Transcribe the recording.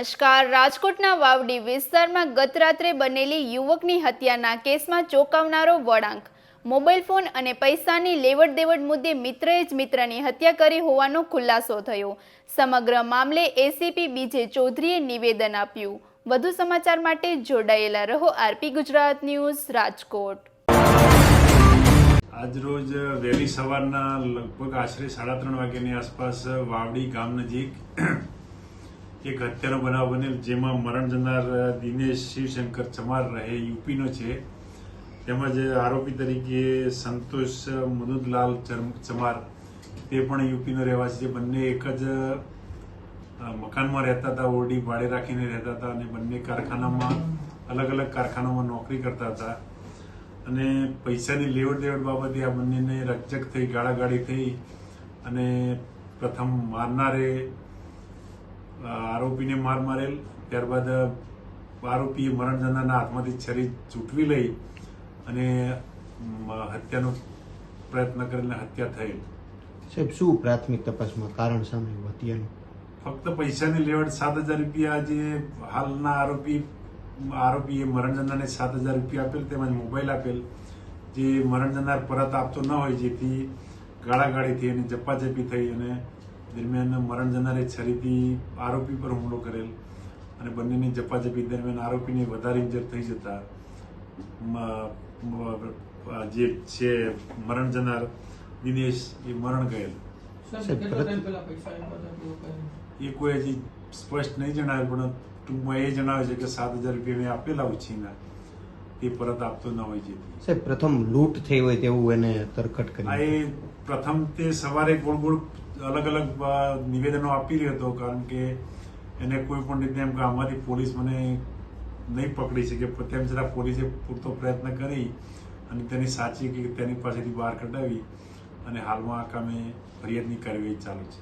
નમસ્કાર. રાજકોટના વાવડી વિસ્તારમાં ગત રાત્રે બનેલી યુવકની હત્યાના કેસમાં ચોંકાવનારો વળાંક. મોબાઈલ ફોન અને પૈસાની લેવડ દેવડ મુદ્દે મિત્રએ જ મિત્રની હત્યા કરી હોવાનો ખુલાસો થયો. સમગ્ર મામલે એસીપી બીજે ચૌધરીએ નિવેદન આપ્યું. વધુ સમાચાર માટે જોડાયેલા રહો આરપી ગુજરાત ન્યૂઝ રાજકોટ. આજરોજ વહેલી સવારના લગભગ આશરે 3:30 વાગ્યાની આસપાસ વાવડી ગામ નજીક એક હત્યાનો બનાવ બનેલ, જેમાં મરણ જનાર દિનેશ શિવશંકર ચમાર રહે યુપીનો છે, તેમજ આરોપી તરીકે સંતોષ મનુદલાલ ચમાર તે પણ યુપીનો રહેવાસી છે. બંને એક જ મકાનમાં રહેતા હતા, ઓરડી ભાડે રાખીને રહેતા હતા અને બંને કારખાનામાં અલગ અલગ કારખાનામાં નોકરી કરતા હતા અને પૈસાની લેવડ દેવડ બાબતે આ બંનેને રકઝક થઈ, ગાળાગાળી થઈ અને પ્રથમ મારનારે આરોપીને માર મારેલ. ત્યારબાદ આરોપીએ મરણ જનારના હાથમાંથી છરી ઝૂંટવી લઈ અને હત્યાનો પ્રયત્ન કરીને હત્યા થયેલ. સાહેબ, શું પ્રાથમિક તપાસમાં કારણ સામે હત્યાનું? ફક્ત પૈસાની લેવડ 7,000 રૂપિયા જે હાલના આરોપીએ મરણ જનારને 7,000 રૂપિયા આપેલ, તેમજ મોબાઈલ આપેલ, જે મરણ જનાર પરત આપતો ન હોય, જેથી ગાળાગાળી થઈ અને ઝપાઝપી થઈ અને દરમિયાન મરણ જનારે છરીથી આરોપી પર હુમલો કરેલ અને બંનેની ઝપાઝપી દરમિયાન આરોપીને વધારે ઇન્જર થઈ જતા જે છે મરણ જનાર દિનેશ એ મરણ ગયેલ. એ કોઈ હજી સ્પષ્ટ નહીં જણાવેલ, પણ ટૂંકમાં એ જણાવે છે કે 7,000 રૂપિયા મેં આપેલા ઉછીના, તે પરત આપતો ન હોય. જેથી સાહેબ પ્રથમ લૂંટ થઈ હોય તેવું એને તરકટ કરી. એ પ્રથમ તે સવારે ગોળ ગોળ અલગ અલગ નિવેદનો આપી રહ્યો હતો, કારણ કે એને કોઈ પણ રીતે એમ કે આમાંથી પોલીસ મને નહીં પકડી શકે, તેમ છતાં પોલીસે પૂરતો પ્રયત્ન કરી અને તેની સાચી કે તેની પાસેથી બહાર કઢાવી અને હાલમાં આ કામે ફરિયાદની કાર્યવાહી ચાલુ છે.